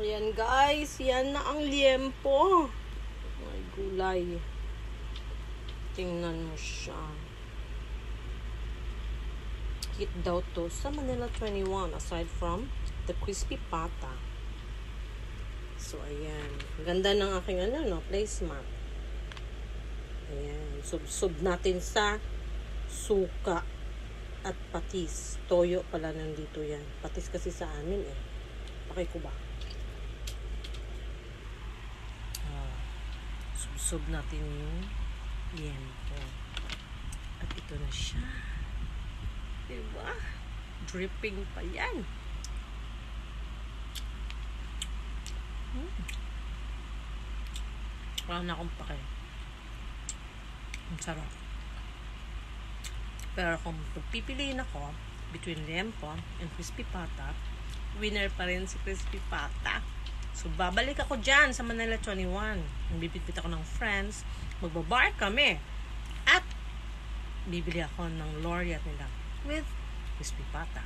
Ayan guys, yan na ang liempo. May gulay. Tingnan mo siya. Hit daw to sa Manila 21 aside from the crispy pata. So ayan. Ganda ng aking placemat. Ayan. Sub natin sa suka at patis. Toyo pala nandito yan. Patis kasi sa amin eh. Pakay ko ba? Sub natin yung liempo. At ito na siya. Diba? Dripping pa yan. Wala na akong pake. Ang sarap. Pero kung pipiliin ako between liempo and crispy pata, winner pa rin si crispy pata. So, babalik ako dyan sa Manila 21. Bibitbit ako ng friends. Magbabar kami. At bibili ako ng Laureate nila with crispy pata.